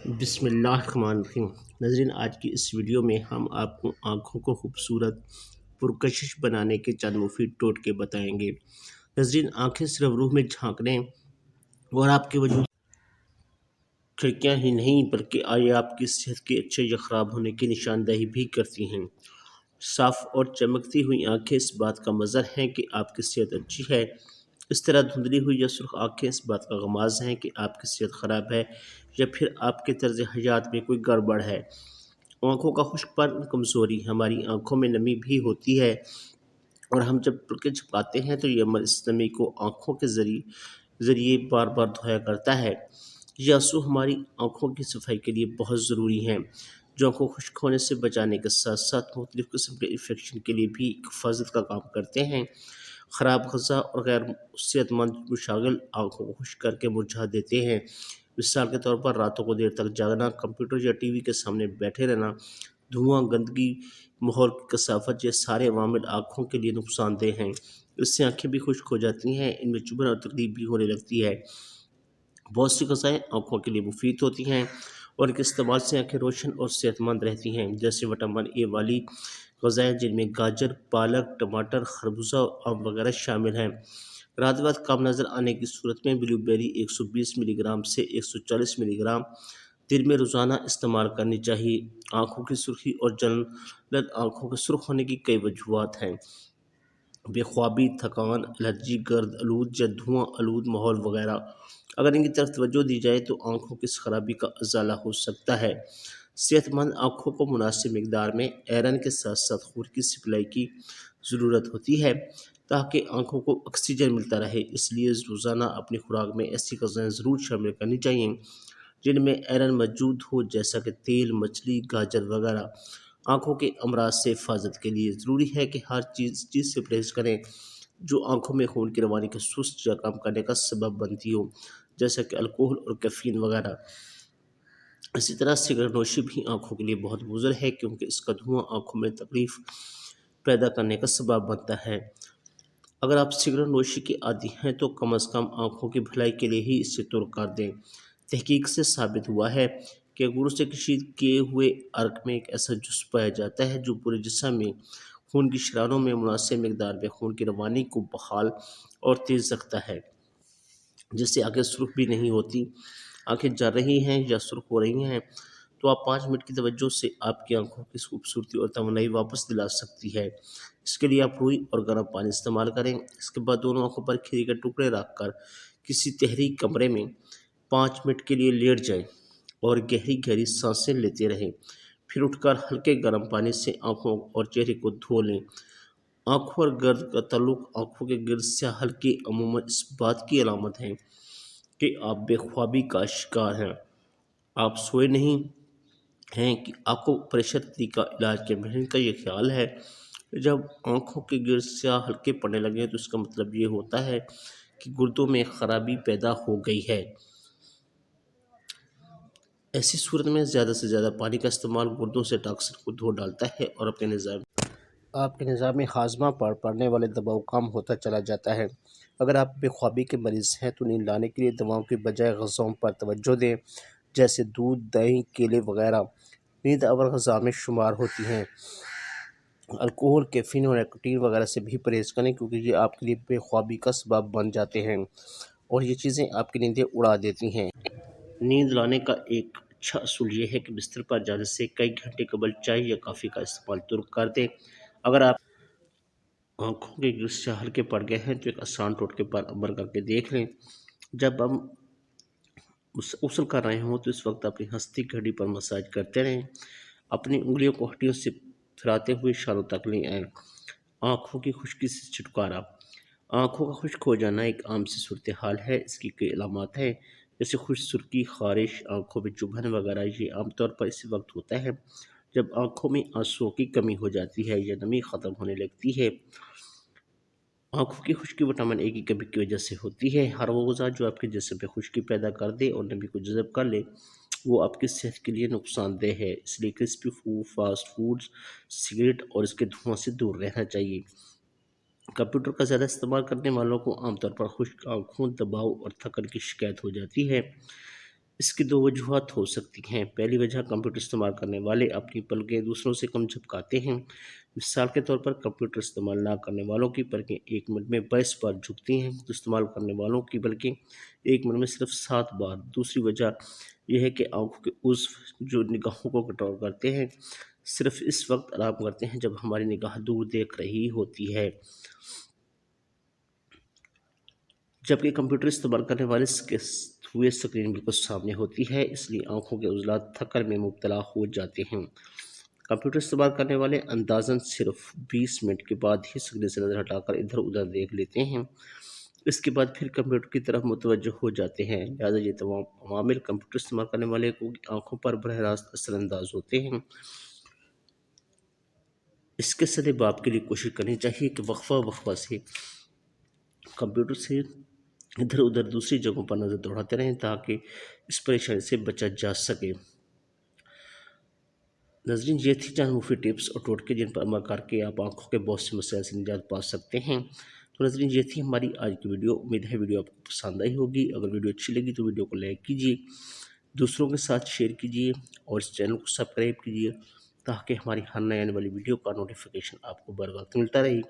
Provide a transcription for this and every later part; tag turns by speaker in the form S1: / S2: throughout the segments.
S1: بسم اللہ الرحمن الرحیم۔ ناظرین، آج کی اس ویڈیو میں ہم آپ کو آنکھوں کو خوبصورت پرکشش بنانے کے چند مفید ٹوٹکے بتائیں گے۔ ناظرین، آنکھیں صرف روح میں جھانکنے اور آپ کے وجود کھڑکیاں ہی نہیں بلکہ آپ کی صحت کے اچھے یا خراب ہونے کی نشاندہی بھی کرتی ہیں۔ صاف اور چمکتی ہوئی آنکھیں اس بات کا مظہر ہیں کہ آپ کی صحت اچھی ہے۔ اس طرح دھندلی ہوئی یا سرخ آنکھیں اس بات کا غماز ہیں کہ آپ کی صحت خراب ہے یا پھر آپ کے طرز حیات میں کوئی گڑبڑ ہے۔ آنکھوں کا خشک پن کمزوری، ہماری آنکھوں میں نمی بھی ہوتی ہے اور ہم جب پلکیں جھپکاتے ہیں تو یہ عمل اس نمی کو آنکھوں کے ذریعے بار بار دھویا کرتا ہے۔ یہ اعضاء ہماری آنکھوں کی صفائی کے لیے بہت ضروری ہیں، جو آنکھوں خشک ہونے سے بچانے کے ساتھ ساتھ مختلف قسم کے انفیکشن کے لیے بھی حفاظت کا کام کرتے ہیں۔ خراب غذا اور غیر صحت مند مشاغل آنکھوں کو خشک کر کے مرجھا دیتے ہیں۔ مثال کے طور پر راتوں کو دیر تک جاگنا، کمپیوٹر یا ٹی وی کے سامنے بیٹھے رہنا، دھواں، گندگی، ماحول کی کثافت، یہ سارے عوامل آنکھوں کے لیے نقصان دہ ہیں۔ اس سے آنکھیں بھی خشک ہو جاتی ہیں، ان میں چبھن اور تکلیف بھی ہونے لگتی ہے۔ بہت سی غذائیں آنکھوں کے لیے مفید ہوتی ہیں اور ان کے استعمال سے آنکھیں روشن اور صحت مند رہتی ہیں، جیسے وٹامن اے والی غذائیں جن میں گاجر، پالک، ٹماٹر، خربوزہ اور آم وغیرہ شامل ہیں۔ رات رات کم نظر آنے کی صورت میں بلیو بیری 120 ملی گرام سے 140 ملی گرام دن میں روزانہ استعمال کرنی چاہیے۔ آنکھوں کی سرخی اور جلن آنکھوں کے سرخ ہونے کی کئی وجوہات ہیں: بے خوابی، تھکان، الرجی، گرد آلود یا دھواں آلود ماحول وغیرہ۔ اگر ان کی طرف توجہ دی جائے تو آنکھوں کی اس خرابی کا ازالہ ہو سکتا ہے۔ صحت مند آنکھوں کو مناسب مقدار میں آئرن کے ساتھ ساتھ خون کی سپلائی کی ضرورت ہوتی ہے تاکہ آنکھوں کو آکسیجن ملتا رہے۔ اس لیے روزانہ اپنی خوراک میں ایسی غذائیں ضرور شامل کرنی چاہیے جن میں آئرن موجود ہو، جیسا کہ تیل، مچھلی، گاجر وغیرہ۔ آنکھوں کے امراض سے حفاظت کے لیے ضروری ہے کہ ہر چیز سے پرہیز کریں جو آنکھوں میں خون کی روانی کو سست یا کم کرنے کا سبب بنتی ہو، جیسا کہ الکوہل اور کیفین وغیرہ۔ اسی طرح سگریٹ نوشی بھی آنکھوں کے لیے بہت مضر ہے کیونکہ اس کا دھواں آنکھوں میں تکلیف پیدا کرنے کا سبب بنتا ہے۔ اگر آپ سگریٹ نوشی کے عادی ہیں تو کم از کم آنکھوں کی بھلائی کے لیے ہی اسے ترک کر دیں۔ تحقیق سے ثابت ہوا ہے کہ انگوروں سے کشید کیے ہوئے عرق میں ایک ایسا جزو پایا جاتا ہے جو پورے جسم میں خون کی شراروں میں مناسب مقدار میں خون کی روانی کو بحال اور تیز رکھتا ہے، جس سے آنکھیں سرخ بھی نہیں ہوتی۔ آنکھیں جل رہی ہیں یا سرخ ہو رہی ہیں تو آپ 5 منٹ کی توجہ سے آپ کی آنکھوں کی خوبصورتی اور توانائی واپس دلا سکتی ہے۔ اس کے لیے آپ روئی اور گرم پانی استعمال کریں۔ اس کے بعد دونوں آنکھوں پر کھیری کے ٹکڑے رکھ کر کسی تہری کمرے میں 5 منٹ کے لیے لیٹ جائیں اور گہری سانسیں لیتے رہیں۔ پھر اٹھ کر ہلکے گرم پانی سے آنکھوں اور چہرے کو دھو لیں۔ آنکھوں اور گرد کا تعلق آنکھوں کے گرد سیاہ حلقے عموماً اس بات کی علامت ہیں کہ آپ بے خوابی کا شکار ہیں، آپ سوئے نہیں ہیں، کہ آپ کو پریشر طریقہ علاج کے مہر کا یہ خیال ہے۔ جب آنکھوں کے گرد سیاہ حلقے پڑنے لگیں تو اس کا مطلب یہ ہوتا ہے کہ گردوں میں خرابی پیدا ہو گئی ہے۔ ایسی صورت میں زیادہ سے زیادہ پانی کا استعمال گردوں سے ٹاکسن کو دھو ڈالتا ہے اور آپ کے نظام ہاضمہ پر پڑنے والے دباؤ کم ہوتا چلا جاتا ہے۔ اگر آپ بے خوابی کے مریض ہیں تو نیند لانے کے لیے دواؤں کی بجائے غذاؤں پر توجہ دیں، جیسے دودھ، دہی، کیلے وغیرہ نیند آور غذا میں شمار ہوتی ہیں۔ الکوہل، کیفین اور نکوٹین وغیرہ سے بھی پرہیز کریں کیونکہ یہ آپ کے لیے بے خوابی کا سبب بن جاتے ہیں اور یہ چیزیں آپ کی نیندیں اڑا دیتی ہیں۔ نیند لانے کا ایک اچھا اصول یہ ہے کہ بستر پر جانے سے کئی گھنٹے قبل چائے یا کافی کا استعمال ترک کر دیں۔ اگر آپ آنکھوں کے گرد سیاہ حلقے پڑ گئے ہیں تو ایک آسان ٹوٹکے پر عمل کر کے دیکھ لیں۔ جب ہم غسل کر رہے ہوں تو اس وقت اپنی ہستی گھڑی پر مساج کرتے رہیں، اپنی انگلیوں کو ہڈیوں سے پھراتے ہوئے اشاروں تک لے آئیں۔ آنکھوں کی خشکی سے چھٹکارا۔ آنکھوں کا خشک ہو جانا ایک عام سی صورتحال ہے۔ اس کی کئی علامات ہیں جیسے خشک سرخی، خارش، آنکھوں میں چبھن وغیرہ۔ یہ عام طور پر اسی وقت ہوتا ہے جب آنکھوں میں آنسوؤں کی کمی ہو جاتی ہے یا نمی ختم ہونے لگتی ہے۔ آنکھوں کی خشکی وٹامن اے کی کمی کی وجہ سے ہوتی ہے۔ ہر وہ غذا جو آپ کے جسم پہ خشکی پیدا کر دے اور نمی کو جذب کر لے وہ آپ کی صحت کے لیے نقصان دہ ہے۔ اس لیے crispy food, fast foods, cigarette اور اس کے دھواں سے دور رہنا چاہیے۔ کمپیوٹر کا زیادہ استعمال کرنے والوں کو عام طور پر خشک آنکھوں، دباؤ اور تھکن کی شکایت ہو جاتی ہے۔ اس کی دو وجوہات ہو سکتی ہیں۔ پہلی وجہ، کمپیوٹر استعمال کرنے والے اپنی پلکیں دوسروں سے کم جھپکاتے ہیں۔ مثال کے طور پر کمپیوٹر استعمال نہ کرنے والوں کی پلکیں 1 منٹ میں 22 بار جھکتی ہیں تو استعمال کرنے والوں کی پلکیں 1 منٹ میں صرف 7 بار۔ دوسری وجہ یہ ہے کہ آنکھوں کے عضو جو نگاہوں کو کنٹرول کرتے ہیں صرف اس وقت آرام کرتے ہیں جب ہماری نگاہ دور دیکھ رہی ہوتی ہے، جبکہ کمپیوٹر استعمال کرنے والے کے ہوئے اسکرین بالکل سامنے ہوتی ہے، اس لیے آنکھوں کے عضلات تھکن میں مبتلا ہو جاتے ہیں۔ کمپیوٹر استعمال کرنے والے اندازاً صرف 20 منٹ کے بعد ہی اسکرین سے نظر ہٹا کر ادھر ادھر دیکھ لیتے ہیں، اس کے بعد پھر کمپیوٹر کی طرف متوجہ ہو جاتے ہیں، لہٰذا یہ تمام عوامل کمپیوٹر استعمال کرنے والے کو آنکھوں پر براہ راست اثر انداز ہوتے ہیں۔ اس کے سدے باب کے لیے کوشش کرنی چاہیے کہ وقفہ سے کمپیوٹر سے ادھر ادھر دوسری جگہوں پر نظر دوڑاتے رہیں تاکہ اس پریشانی سے بچا جا سکے۔ ناظرین، یہ تھی چند مفید ٹپس اور ٹوٹکے جن پر عمل کر کے آپ آنکھوں کے بہت سے مسائل سے نجات پا سکتے ہیں۔ تو ناظرین، یہ تھی ہماری آج کی ویڈیو۔ امید ہے ویڈیو آپ کو پسند آئی ہوگی۔ اگر ویڈیو اچھی لگی تو ویڈیو کو لائک کیجیے، دوسروں کے ساتھ شیئر کیجیے اور اس چینل کو سبسکرائب کیجیے تاکہ ہماری ہر نئے آنے والی ویڈیو کا نوٹیفیکیشن آپ کو بر وقت ملتا رہے۔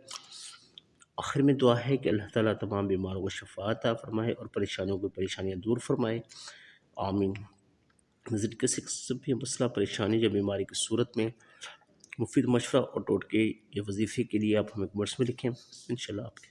S1: آخر میں دعا ہے کہ اللہ تعالیٰ تمام بیماروں کو شفا عطا فرمائے اور پریشانیاں دور فرمائے، آمین۔ ناظرین، کسی قسم بھی مسئلہ، پریشانی یا بیماری کی صورت میں مفید مشورہ اور ٹوٹکے یا وظیفے کے لیے آپ ہمیں کمنٹس میں لکھیں، انشاءاللہ آپ کے